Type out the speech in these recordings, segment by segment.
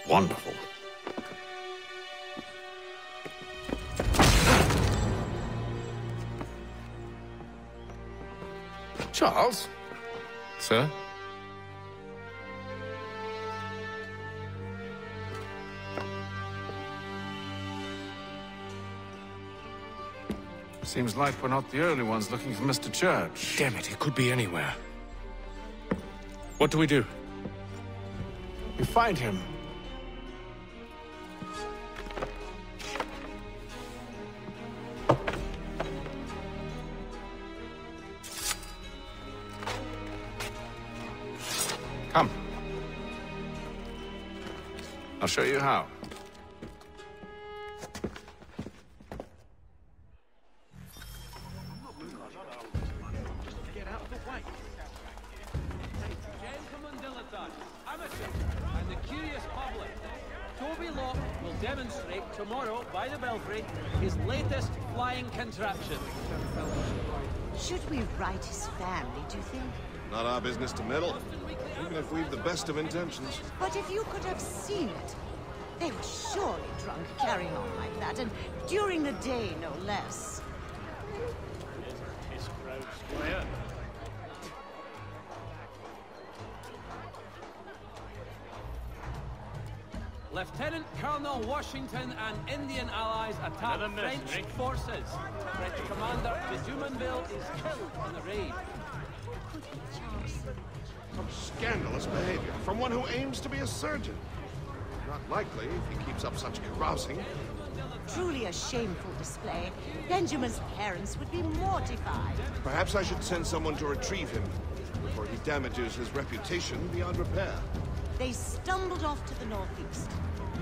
Wonderful. Charles? Sir? Seems like we're not the only ones looking for Mr. Church. Damn it, he could be anywhere. What do we do? You find him. Come. I'll show you how. Gentlemen dilettantes, amateurs, and the curious public, Toby Locke will demonstrate tomorrow by the Belfry his latest flying contraption. Should we write his family, do you think? Not our business to meddle, even if we've the best of intentions. But if you could have seen it, they were surely drunk carrying on like that, and during the day, no less. His crowd square. Lieutenant Colonel Washington and Indian allies attack French forces. French commander de Jumonville is killed in the raid. Some scandalous behavior from one who aims to be a surgeon. Not likely if he keeps up such carousing. Truly a shameful display. Benjamin's parents would be mortified. Perhaps I should send someone to retrieve him before he damages his reputation beyond repair. They stumbled off to the northeast,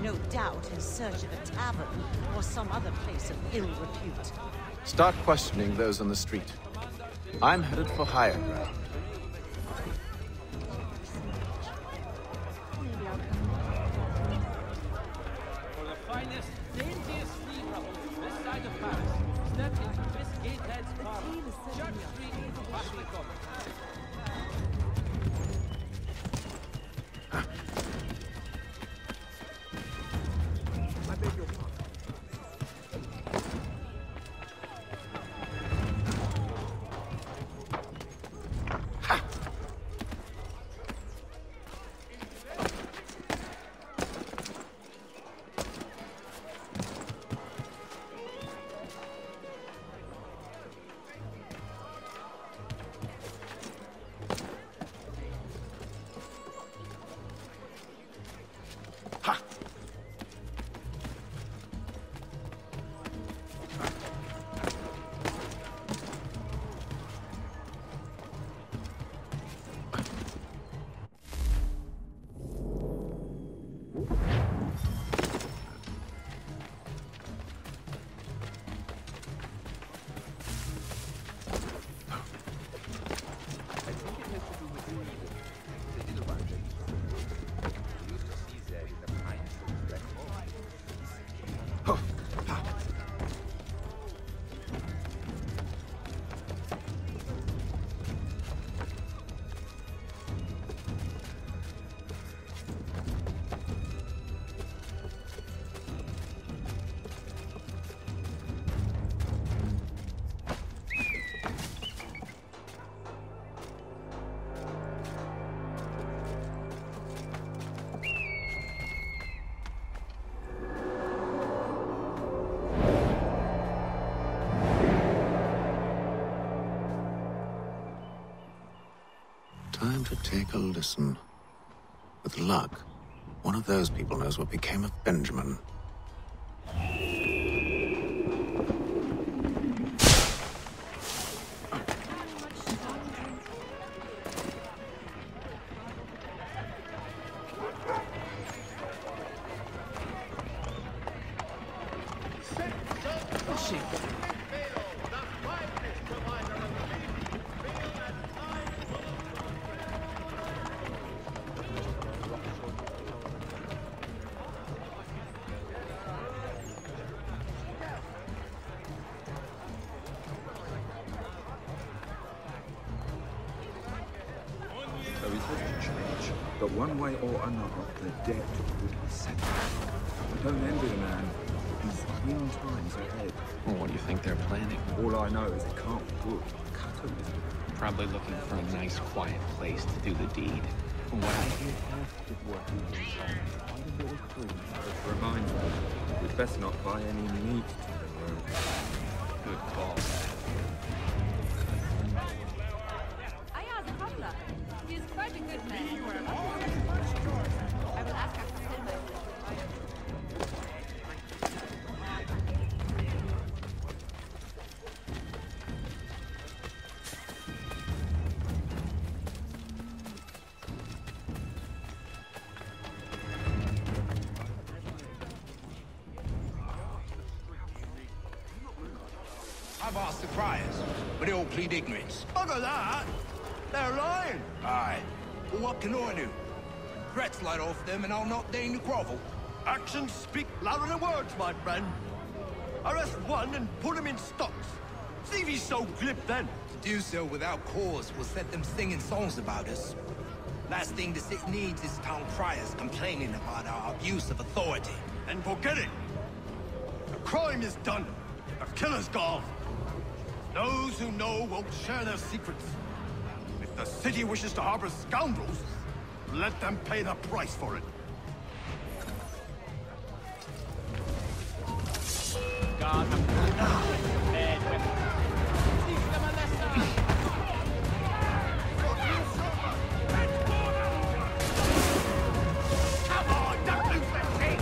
no doubt in search of a tavern or some other place of ill repute. Start questioning those on the street. I'm headed for higher ground. For the finest, daintiest flea rubble this side of Paris, step into Miss Gatehead's parlor, Church Street, Ashley Common. Time to take a listen. With luck, one of those people knows what became of Benjamin. But one way or another, the debt will be settled. I don't envy the man. He's twin times ahead. Well, what do you think they're planning? All I know is it can't be good. Catalyst. Probably looking for a nice, quiet place to do the deed. From what I hear, half of what we resolved quite a bit of clue. Which reminds me, we'd best not buy any meat to the road. Good call. Ayaz Hamla. He is quite a good man. I will ask after Silva. I've asked the criers, but they all plead ignorance. Bugger that! They're lying! Aye. Well, what can I do? Threats light off them and I'll not deign to grovel. Actions speak louder than words, my friend. Arrest one and put him in stocks. See if he's so glib then. To do so without cause will set them singing songs about us. Last thing the city needs is town criers complaining about our abuse of authority. And forget it. The crime is done. The killer's gone. Those who know won't share their secrets. If the city wishes to harbor scoundrels, let them pay the price for it. God, I'm bad weapon. Come on, don't lose the thing!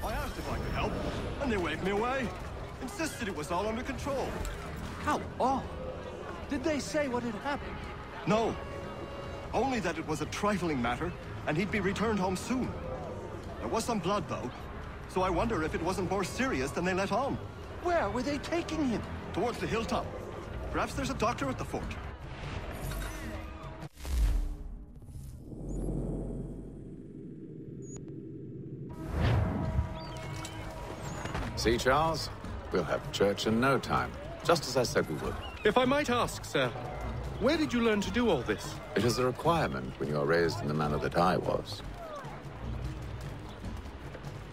I asked if I could help, and they waved me away. Insisted it was all under control. How odd. Did they say what had happened? No. Only that it was a trifling matter, and he'd be returned home soon. There was some blood, though, so I wonder if it wasn't more serious than they let on. Where were they taking him? Towards the hilltop. Perhaps there's a doctor at the fort. See, Charles? We'll have church in no time, just as I said we would. If I might ask, sir, where did you learn to do all this? It is a requirement when you are raised in the manner that I was.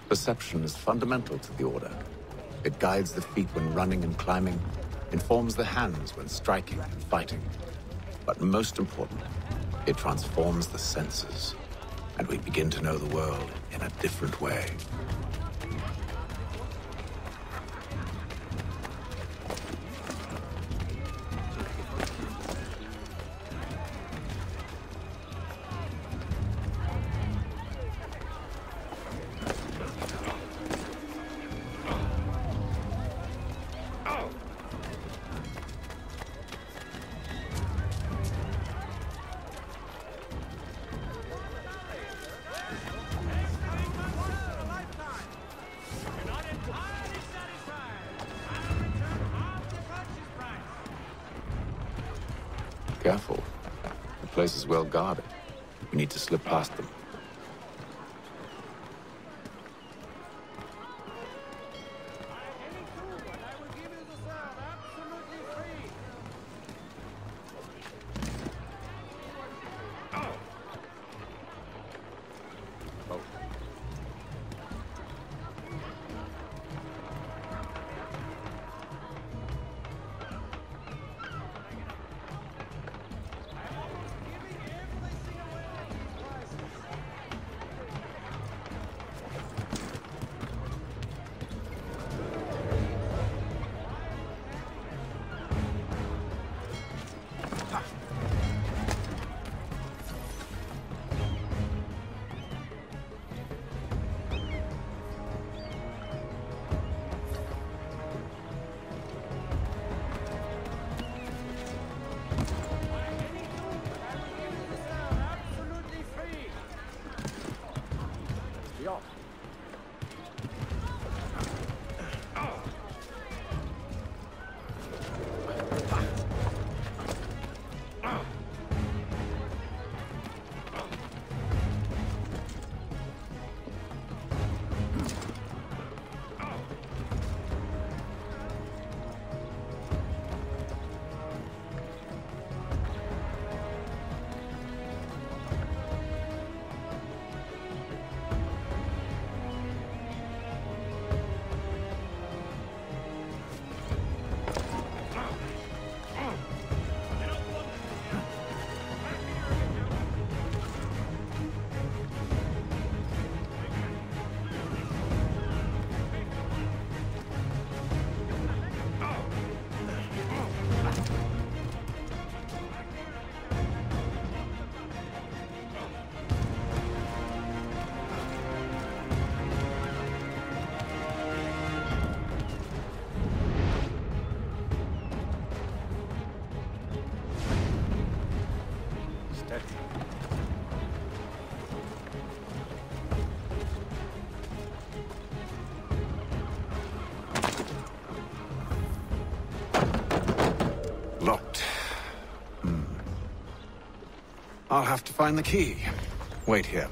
Perception is fundamental to the Order. It guides the feet when running and climbing, informs the hands when striking and fighting. But most important, it transforms the senses, and we begin to know the world in a different way. Careful. The place is well guarded. We need to slip past them. Locked. I'll have to find the key. Wait here.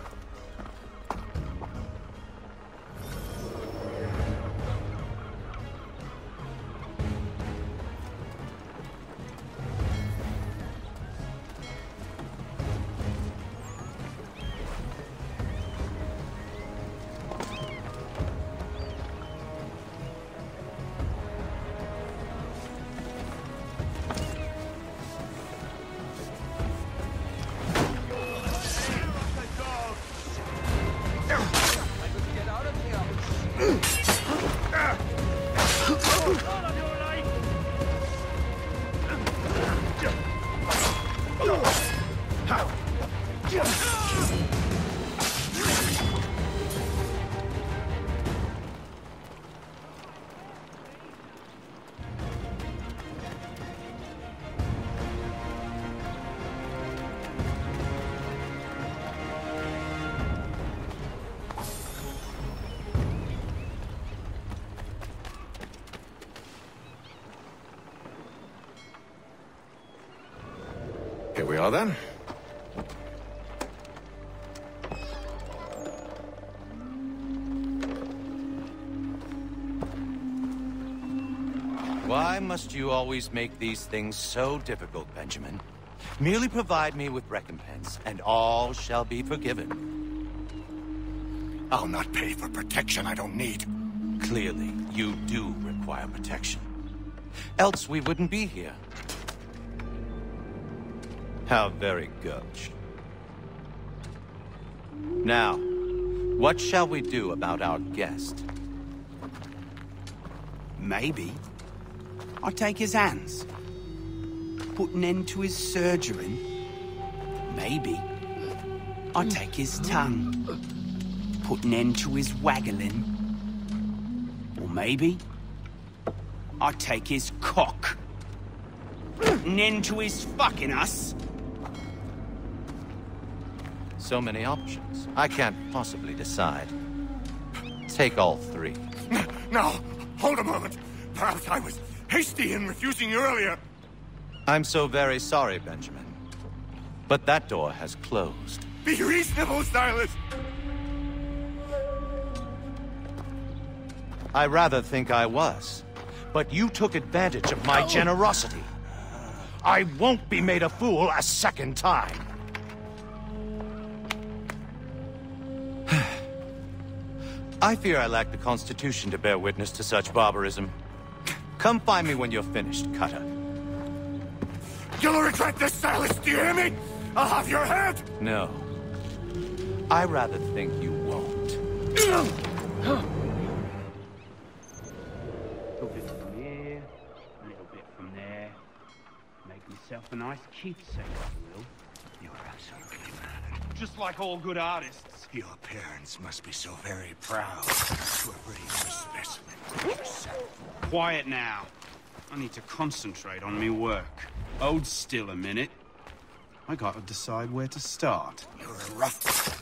Here we are, then. Why must you always make these things so difficult, Benjamin? Merely provide me with recompense, and all shall be forgiven. I'll not pay for protection I don't need. Clearly, you do require protection. Else we wouldn't be here. How very gauche. Now, what shall we do about our guest? Maybe I'll take his hands. Put an end to his surgery. Maybe I'll take his tongue. Put an end to his waggling. Or maybe I'll take his cock. Put an end to his fucking us. So many options. I can't possibly decide. Take all three. No, hold a moment. Perhaps I was hasty in refusing you earlier. I'm so very sorry, Benjamin. But that door has closed. Be reasonable, Silas! I rather think I was. But you took advantage of my generosity. I won't be made a fool a second time. I fear I lack the constitution to bear witness to such barbarism. Come find me when you're finished, Cutter. You'll regret this, Silas, do you hear me? I'll have your head! No. I rather think you won't. A little bit from here, a little bit from there. Make myself a nice keepsake, I will. You're absolutely mad. Just like all good artists. Your parents must be so very proud to have raised a specimen like yourself. Quiet now. I need to concentrate on me work. Hold still a minute. I gotta decide where to start. You're a rough...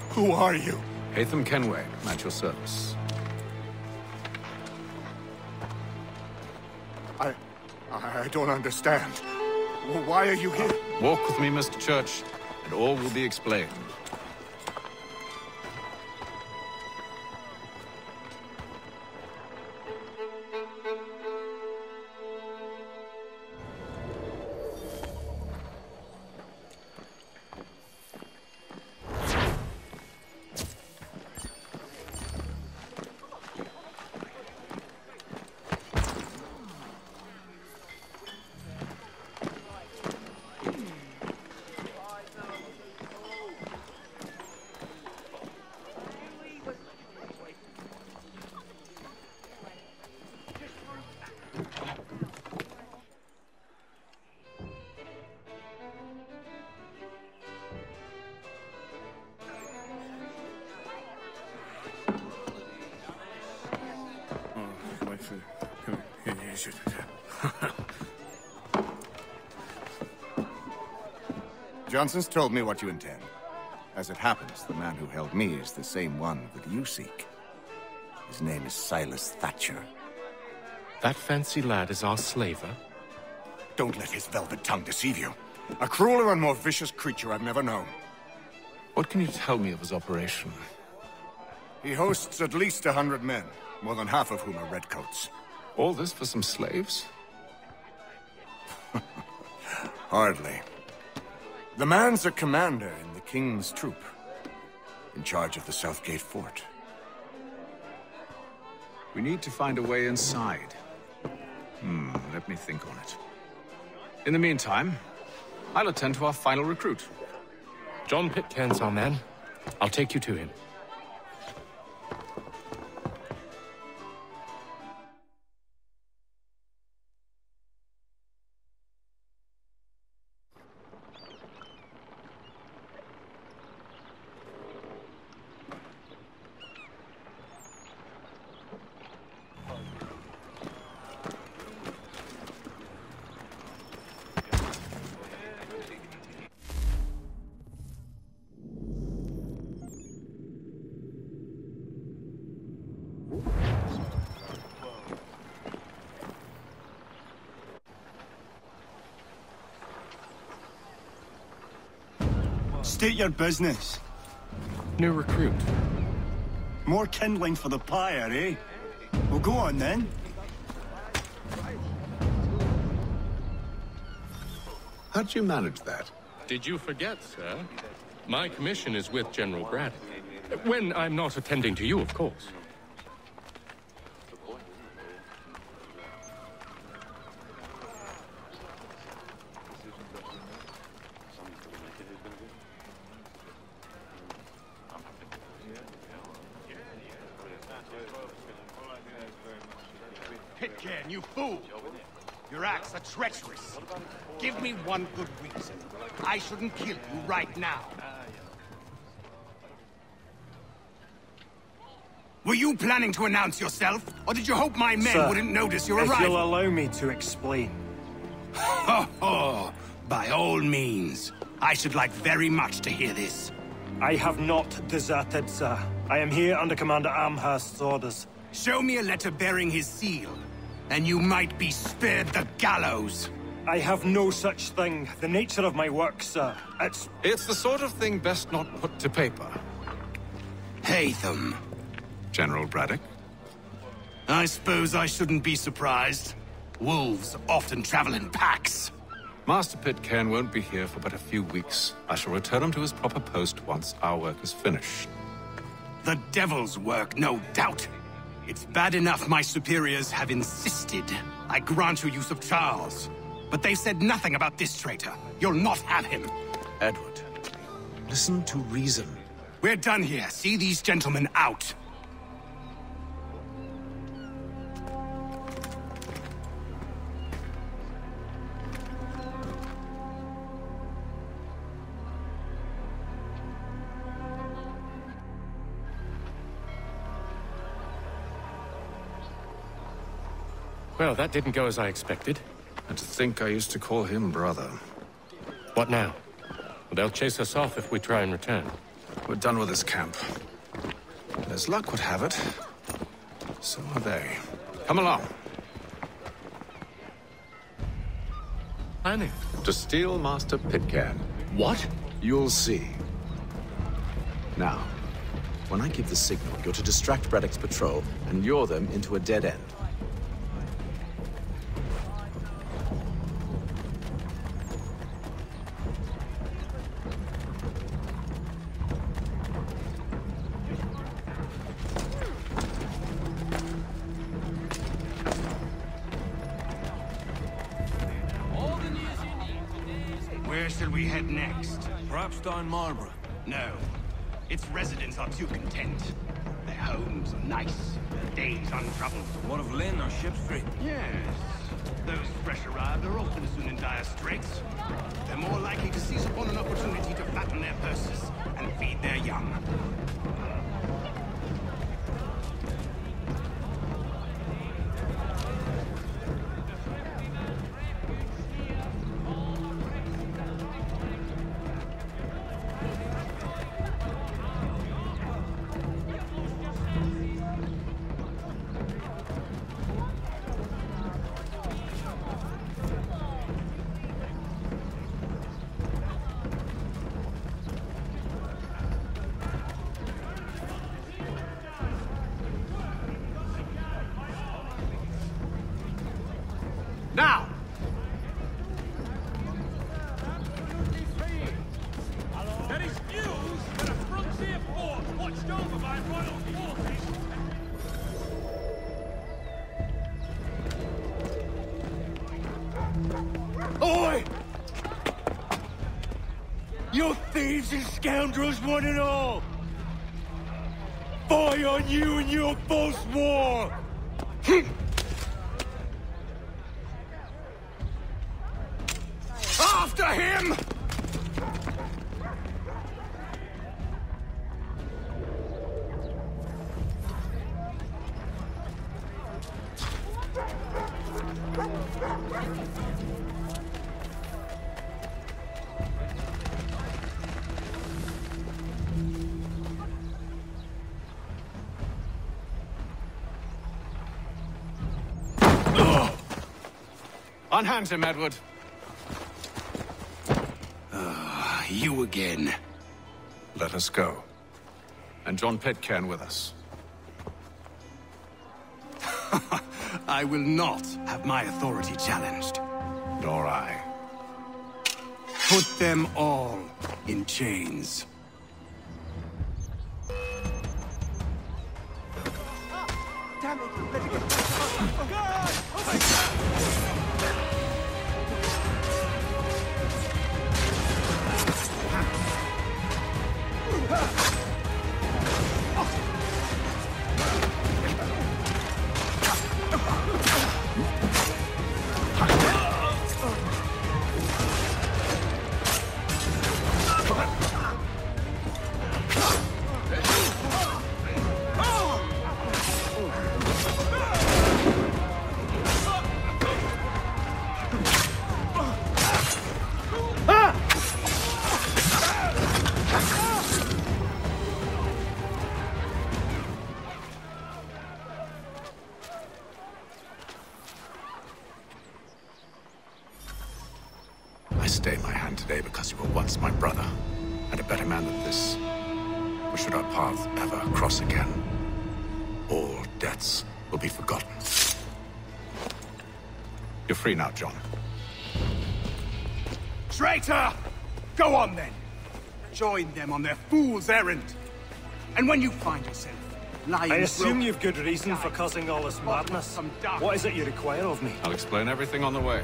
Who are you? Hatham Kenway, at your service. I don't understand. Why are you here? Walk with me, Mr. Church, and all will be explained. Johnson's told me what you intend. As it happens, the man who held me is the same one that you seek. His name is Silas Thatcher. That fancy lad is our slaver? Don't let his velvet tongue deceive you. A crueler and more vicious creature I've never known. What can you tell me of his operation? He hosts at least 100 men, more than half of whom are redcoats. All this for some slaves? Hardly. The man's a commander in the King's troop, in charge of the Southgate Fort. We need to find a way inside. Let me think on it. In the meantime, I'll attend to our final recruit. John Pitcairn's our man. I'll take you to him. State your business. New recruit. More kindling for the pyre, eh? Well, go on then. How'd you manage that? Did you forget, sir? My commission is with General Braddock. When I'm not attending to you, of course. Pitcairn, you fool! Your acts are treacherous. Give me one good reason. I shouldn't kill you right now. Were you planning to announce yourself, or did you hope my men Sir, wouldn't notice your if arrival? you'll allow me to explain. Ho ho! By all means. I should like very much to hear this. I have not deserted, sir. I am here under Commander Amherst's orders. Show me a letter bearing his seal, and you might be spared the gallows. I have no such thing. The nature of my work, sir, It's the sort of thing best not put to paper. Haytham. General Braddock? I suppose I shouldn't be surprised. Wolves often travel in packs. Master Pitcairn won't be here for but a few weeks. I shall return him to his proper post once our work is finished. The devil's work, no doubt. It's bad enough my superiors have insisted I grant you use of Charles. But they've said nothing about this traitor. You'll not have him. Edward, listen to reason. We're done here. See these gentlemen out. Well, that didn't go as I expected. And to think I used to call him brother. What now? Well, they'll chase us off if we try and return. We're done with this camp. And as luck would have it, so are they. Come along. Planning? To steal Master Pitcairn. What? You'll see. Now, when I give the signal, you're to distract Braddock's patrol and lure them into a dead end. Where shall we head next? Perhaps down Marlborough. No. Its residents are too content. Their homes are nice, their days untroubled. What of Lynn or Ship Street? Yes. Those fresh arrived are often soon in dire straits. They're more likely to seize upon an opportunity to fatten their purses and feed their young. You thieves and scoundrels, one and all! Fie on you and your false war! After him! Unhand him, Edward. You again. Let us go. And John Pitcairn with us. I will not have my authority challenged. Nor I. Put them all in chains. Damn it! Better get... Oh, God! Oh, my God! I stay my hand today because you were once my brother, and a better man than this. Or should our paths ever cross again, all debts will be forgotten. You're free now, John. Traitor! Go on then. Join them on their fool's errand. And when you find yourself lying... I assume you've good reason for causing all this madness. What is it you require of me? I'll explain everything on the way.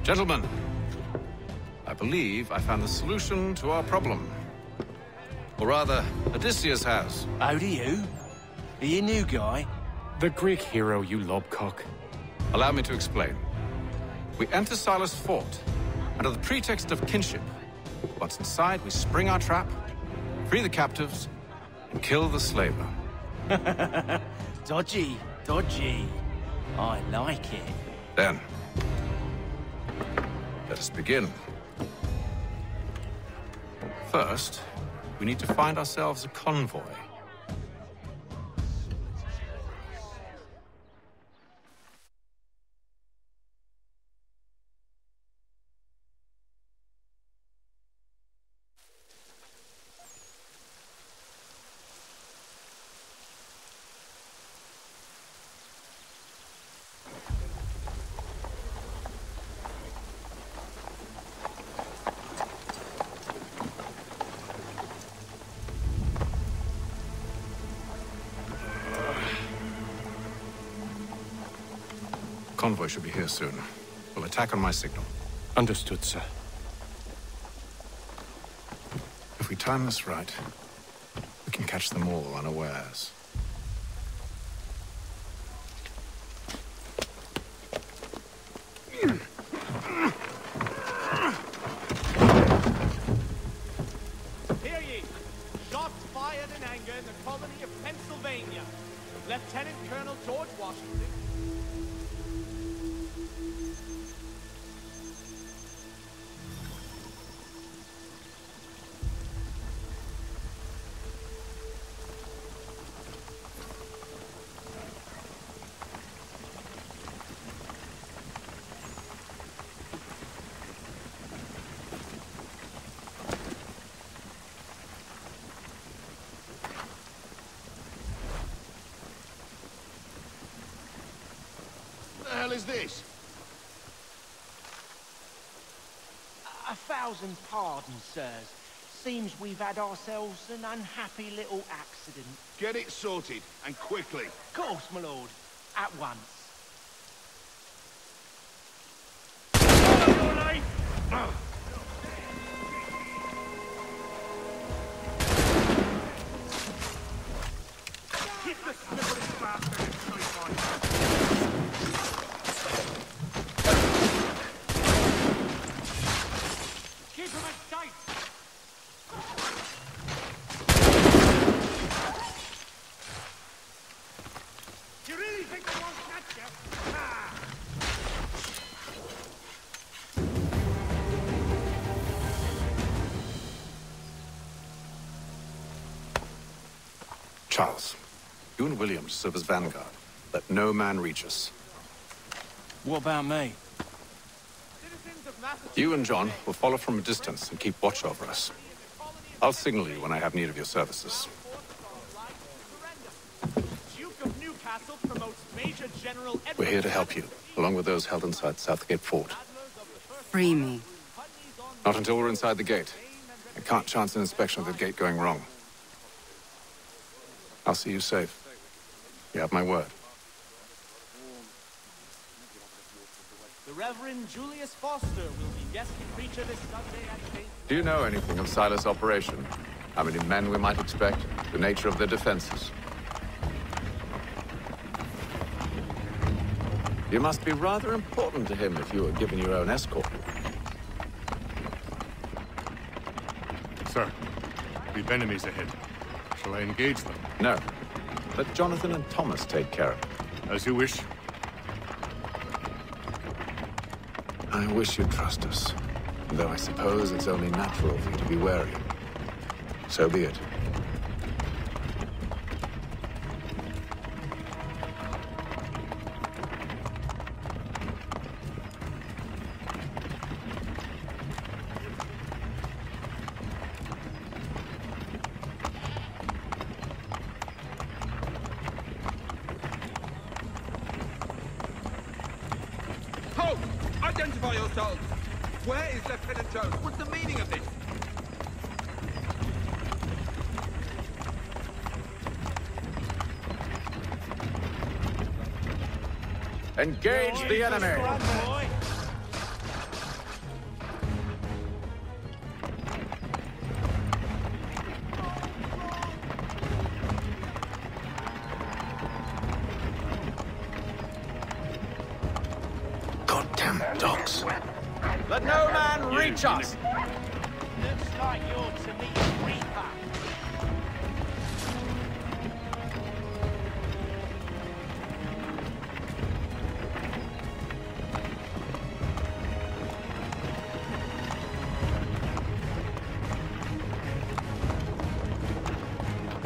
Gentlemen, I believe I found the solution to our problem. Or rather, Odysseus has. How do you? Are you a new guy? The Greek hero, you lobcock. Allow me to explain. We enter Silas' fort, under the pretext of kinship. Once inside, we spring our trap, free the captives, and kill the slaver. Dodgy, dodgy. I like it. Then, let us begin. First, we need to find ourselves a convoy. Convoy should be here soon. We'll attack on my signal. Understood, sir. If we time this right, we can catch them all unawares. the colony of Pennsylvania. Lieutenant Colonel George Washington. What the hell is this? 1,000 pardons, sirs. Seems we've had ourselves an unhappy little accident. Get it sorted, and quickly. Of course, my lord. At once. Follow your life! Keep the slippery bastard in sight. Keep him in sight! You really think they won't catch you? Ah! Charles, you and William serve as vanguard. Let no man reach us. What about me? You and John will follow from a distance and keep watch over us. I'll signal you when I have need of your services. Duke of Newcastle promotes Major General Edward. We're here to help you, along with those held inside Southgate Fort. Free me. Not until we're inside the gate. I can't chance an inspection of the gate going wrong. I'll see you safe. You have my word. The Reverend Julius Foster will be guest preacher this Sunday at St. Do you know anything of Silas' operation? How many men we might expect? The nature of their defenses? You must be rather important to him if you were given your own escort. Sir, we've enemies ahead. Shall I engage them? No. Let Jonathan and Thomas take care of it. As you wish. I wish you'd trust us. Though I suppose it's only natural for you to be wary. So be it. Halt! Identify yourselves! Where is Lieutenant Jones? What's the meaning of this? Engage the enemy! Goddamn dogs. Let no man reach us! Looks like you're to meet a reaper.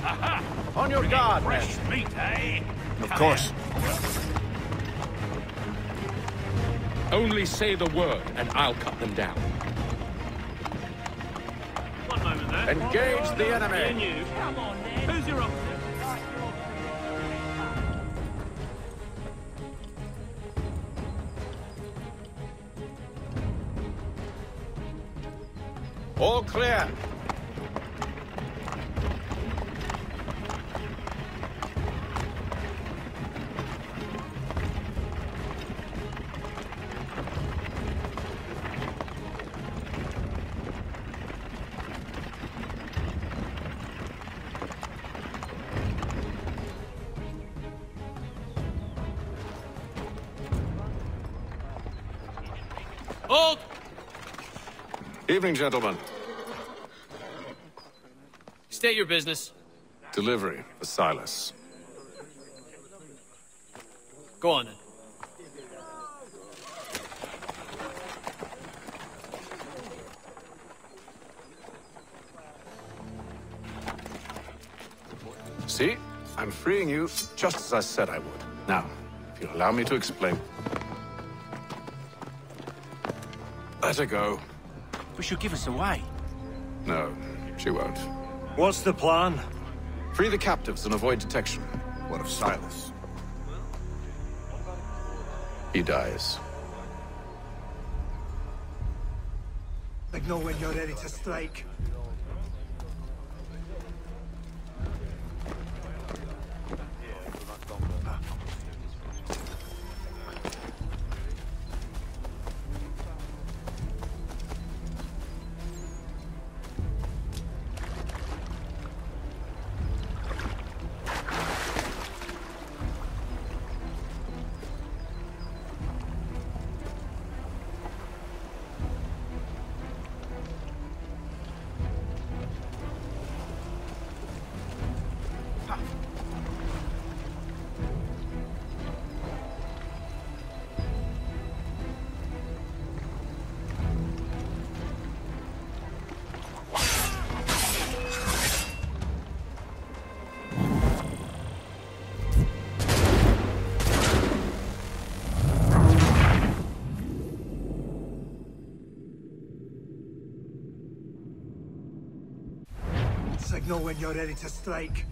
Aha! On your guard, Fresh meat, eh? Of course. Only say the word, and I'll cut them down. One moment there. Engage the enemy! Me and you. Come on, then. Who's your opposite? All clear. Hold! Evening, gentlemen. State your business. Delivery for Silas. Go on then. See? I'm freeing you just as I said I would. Now, if you'll allow me to explain. Let her go. But she'll give us away. No, she won't. What's the plan? Free the captives and avoid detection. What of Silas? He dies. Signal when you're ready to strike. Signal when you're ready to strike.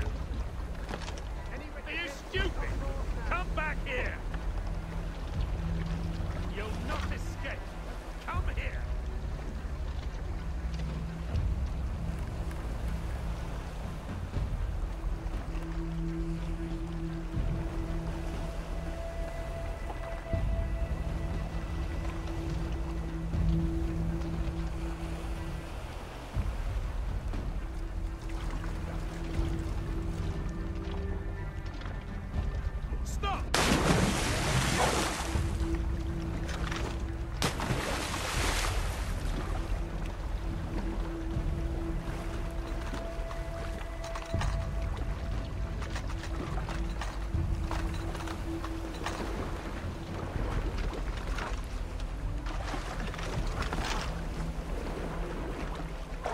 here! Are you stupid? Come back here! You'll not escape! Come here!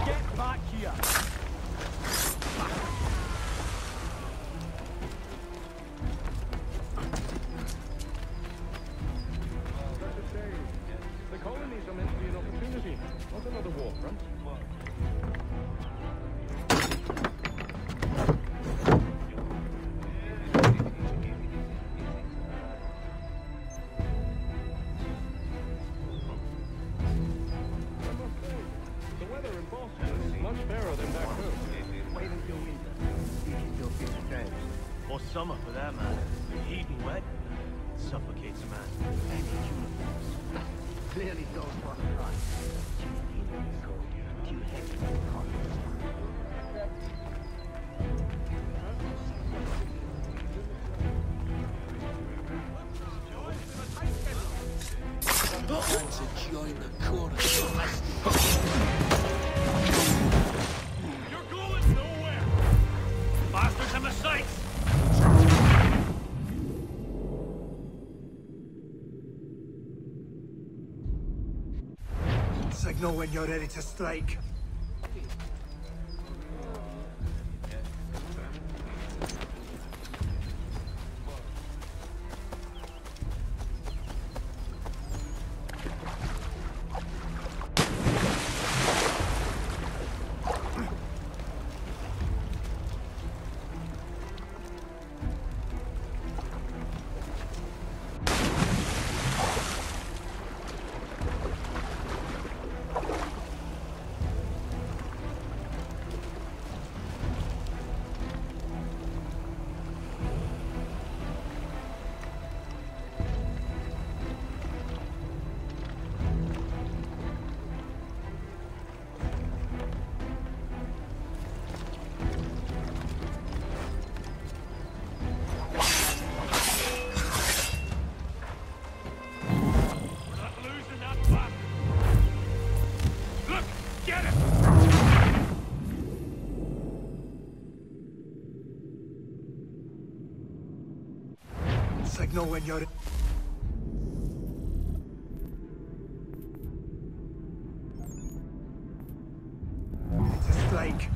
Get back here! The colonies are meant to be an opportunity, not another war front. The weather in Boston is much fairer than back home. Wait until winter. You can still feel the change. Or summer, for that matter. Heat and wet suffocates a man. And in uniforms. Clearly don't want to run. Too heavy for the colonies. Time to join the chorus. You're going nowhere! Bastards have a sight! Signal when you're ready to strike. Signal when you're... ready to strike.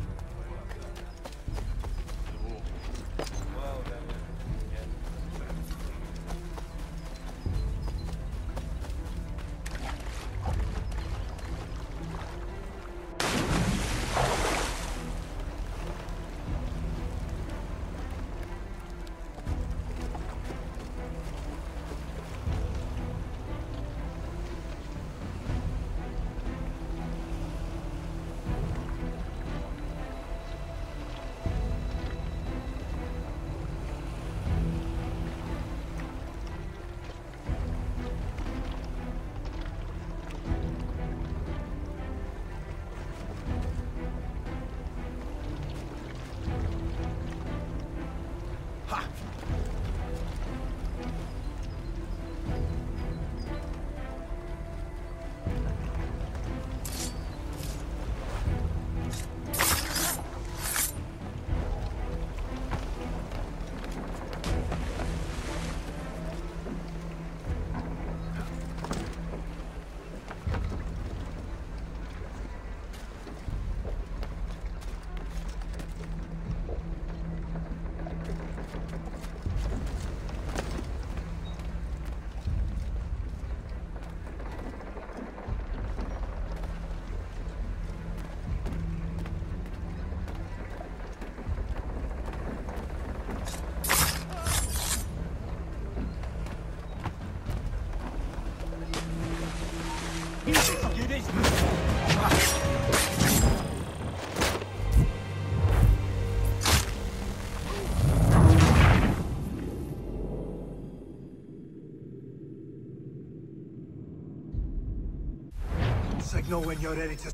Like know when you're ready to...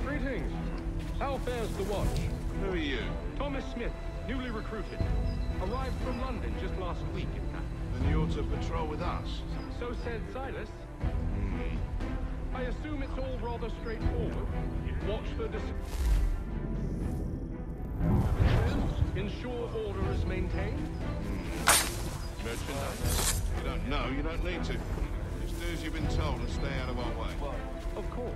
Greetings. How fares the watch? Who are you? Thomas Smith, newly recruited. Arrived from London just last week, in fact. Then you ought to patrol with us. So said Silas. I assume it's all rather straightforward. Watch for ensure order is maintained. Merchandise? You don't know, you don't need to. Just do as you've been told and stay out of our way. Of course.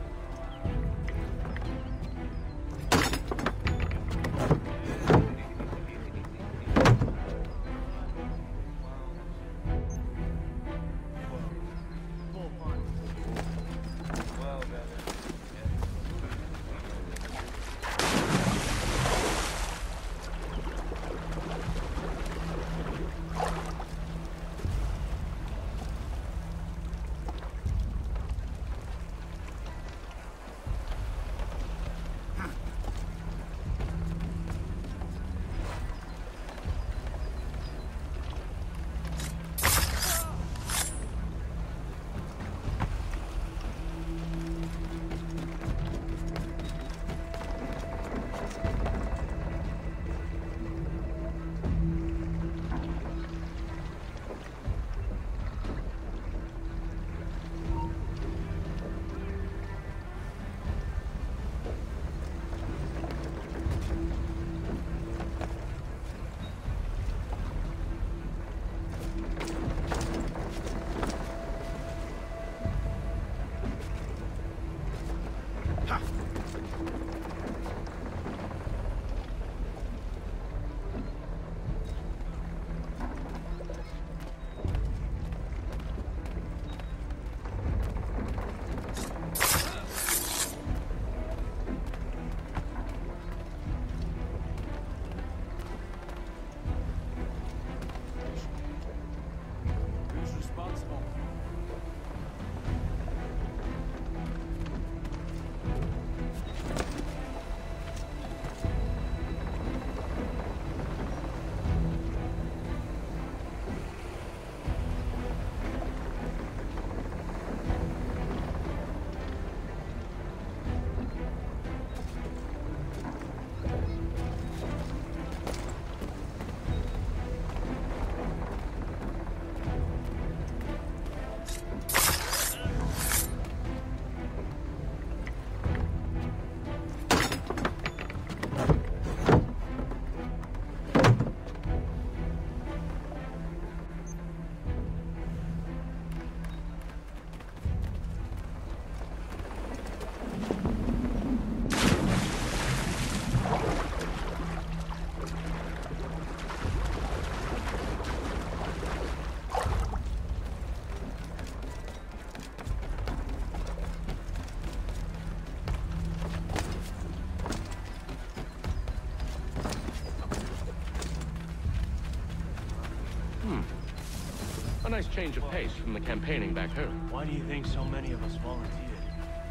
A nice change of pace from the campaigning back home. Why do you think so many of us volunteered?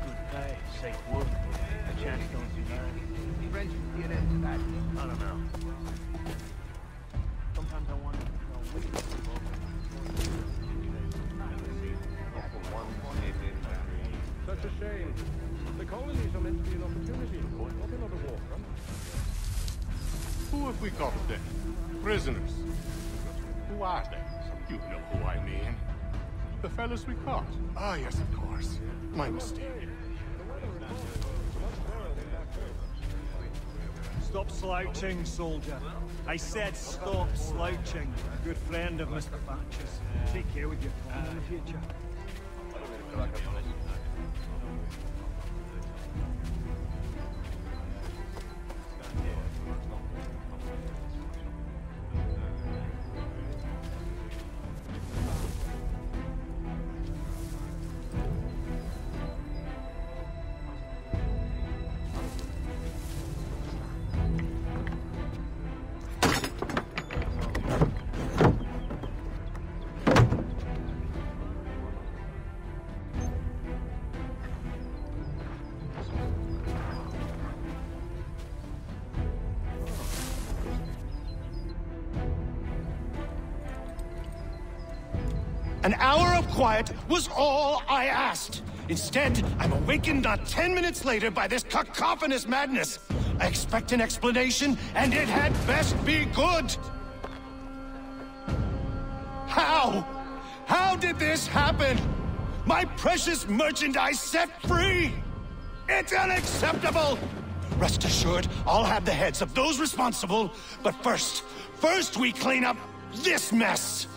Good pay, safe work, a chance to see man. French would get into that. I don't know. Sometimes I wonder how we Such a shame. The colonies are meant to be an opportunity, not another war front. Who have we got then? Prisoners. Who are they? You know who I mean. The fellas we caught. Ah, yes, of course. My mistake. Stop slouching, soldier. I said stop slouching. Good friend of Mr. Thatcher's. Take care with your phone in the future. An hour of quiet was all I asked. Instead, I'm awakened not 10 minutes later by this cacophonous madness. I expect an explanation, and it had best be good. How? How did this happen? My precious merchandise set free! It's unacceptable! Rest assured, I'll have the heads of those responsible, but first we clean up this mess!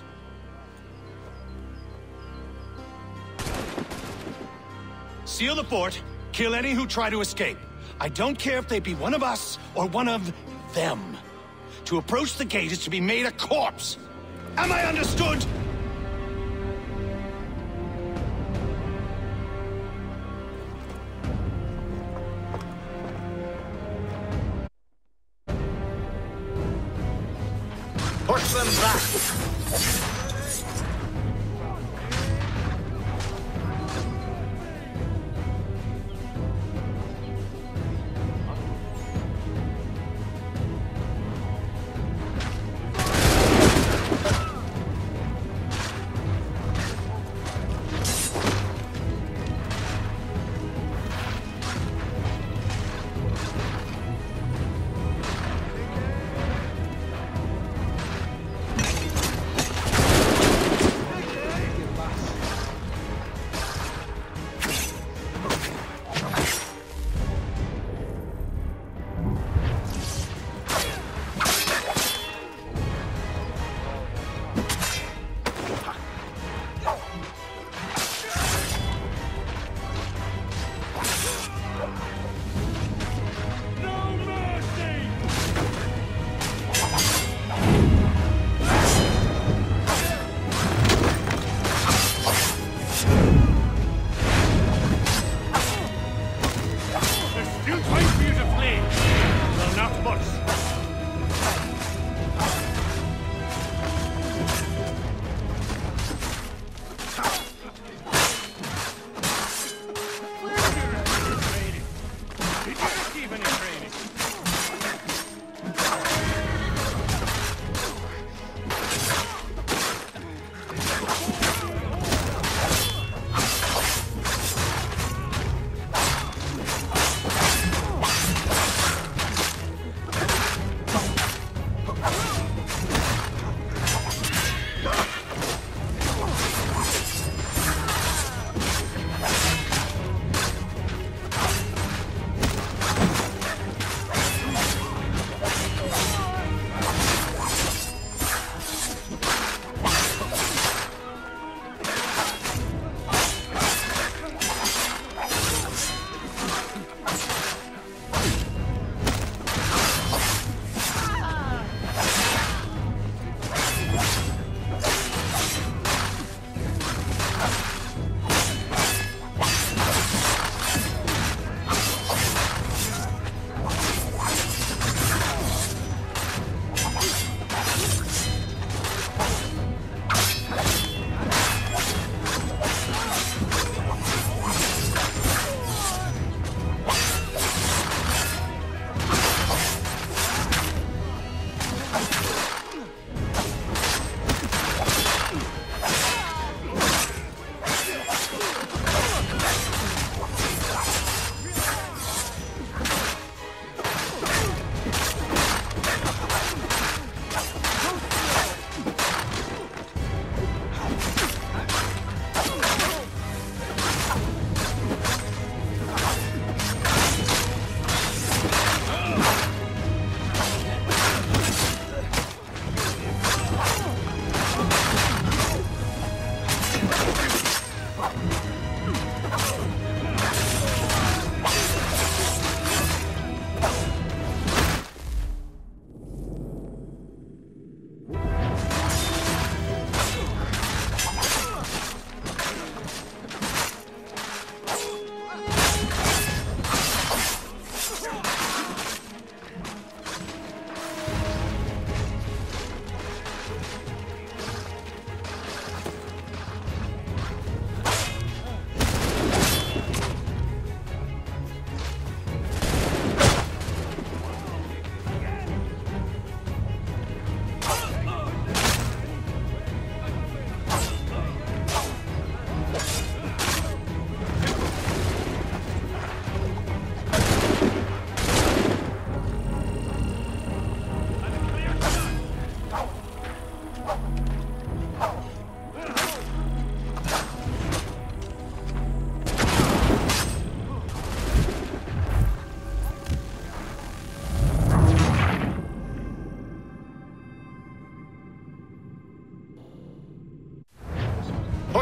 Seal the fort, kill any who try to escape. I don't care if they be one of us or one of them. To approach the gate is to be made a corpse. Am I understood? Push them back!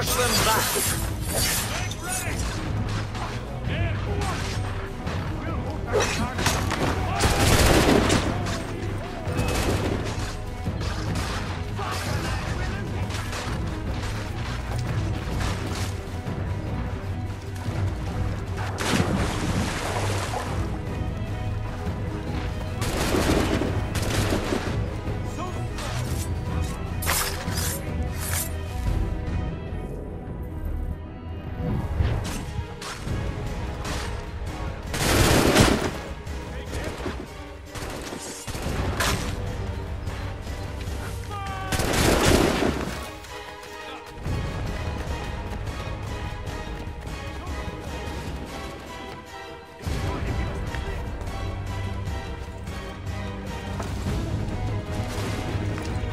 push them back.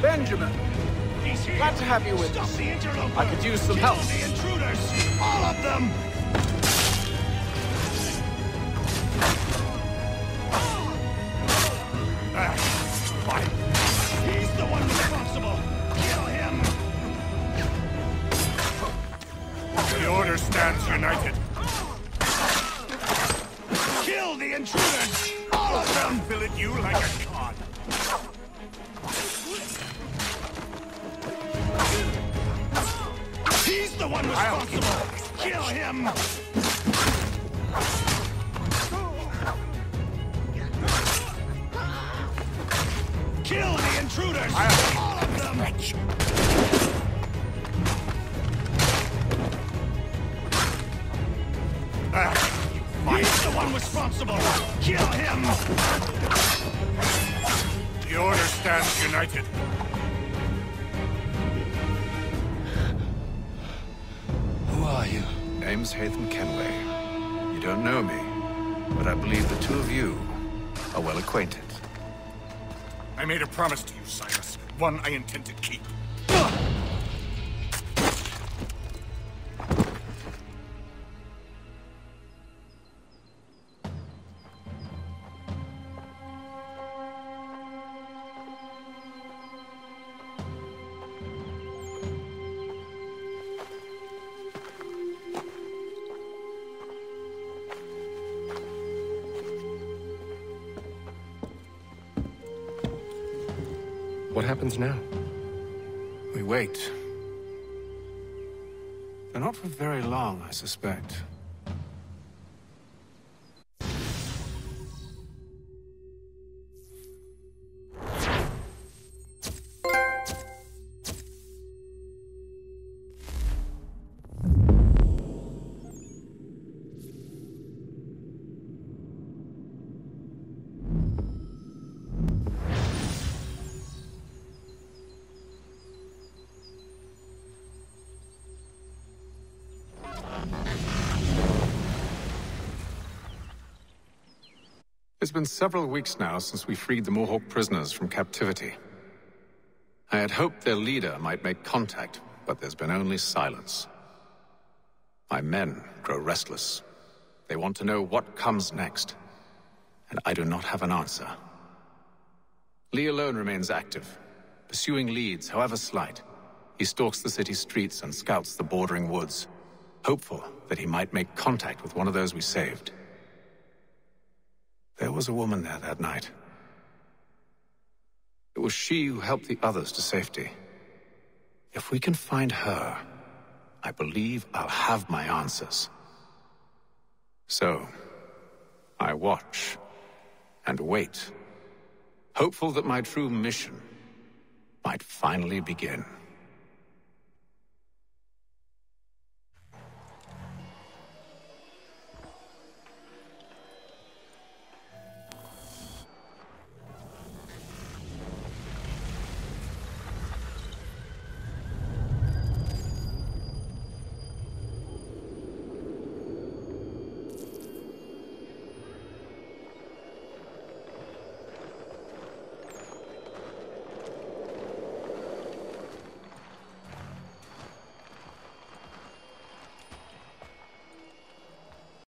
Benjamin! Glad to have you with us. I could use some help. The intruders! All of them! Fine. He's the one responsible! Kill him! The Order stands united. Kill the intruders! All of them! Fill it you like a cod. He's the one responsible! Kill him! Kill the intruders! All of them! He's the one responsible! Kill him! The Order stands united. Who are you? Name's Haytham Kenway. You don't know me, but I believe the two of you are well acquainted. I made a promise to you, Silas. One I intend to keep. What happens now? We wait. But not for very long, I suspect. It's been several weeks now since we freed the Mohawk prisoners from captivity. I had hoped their leader might make contact, but there's been only silence. My men grow restless. They want to know what comes next, and I do not have an answer. Lee alone remains active, pursuing leads, however slight. He stalks the city streets and scouts the bordering woods, hopeful that he might make contact with one of those we saved. There was a woman there that night. It was she who helped the others to safety. If we can find her, I believe I'll have my answers. So, I watch and wait, hopeful that my true mission might finally begin.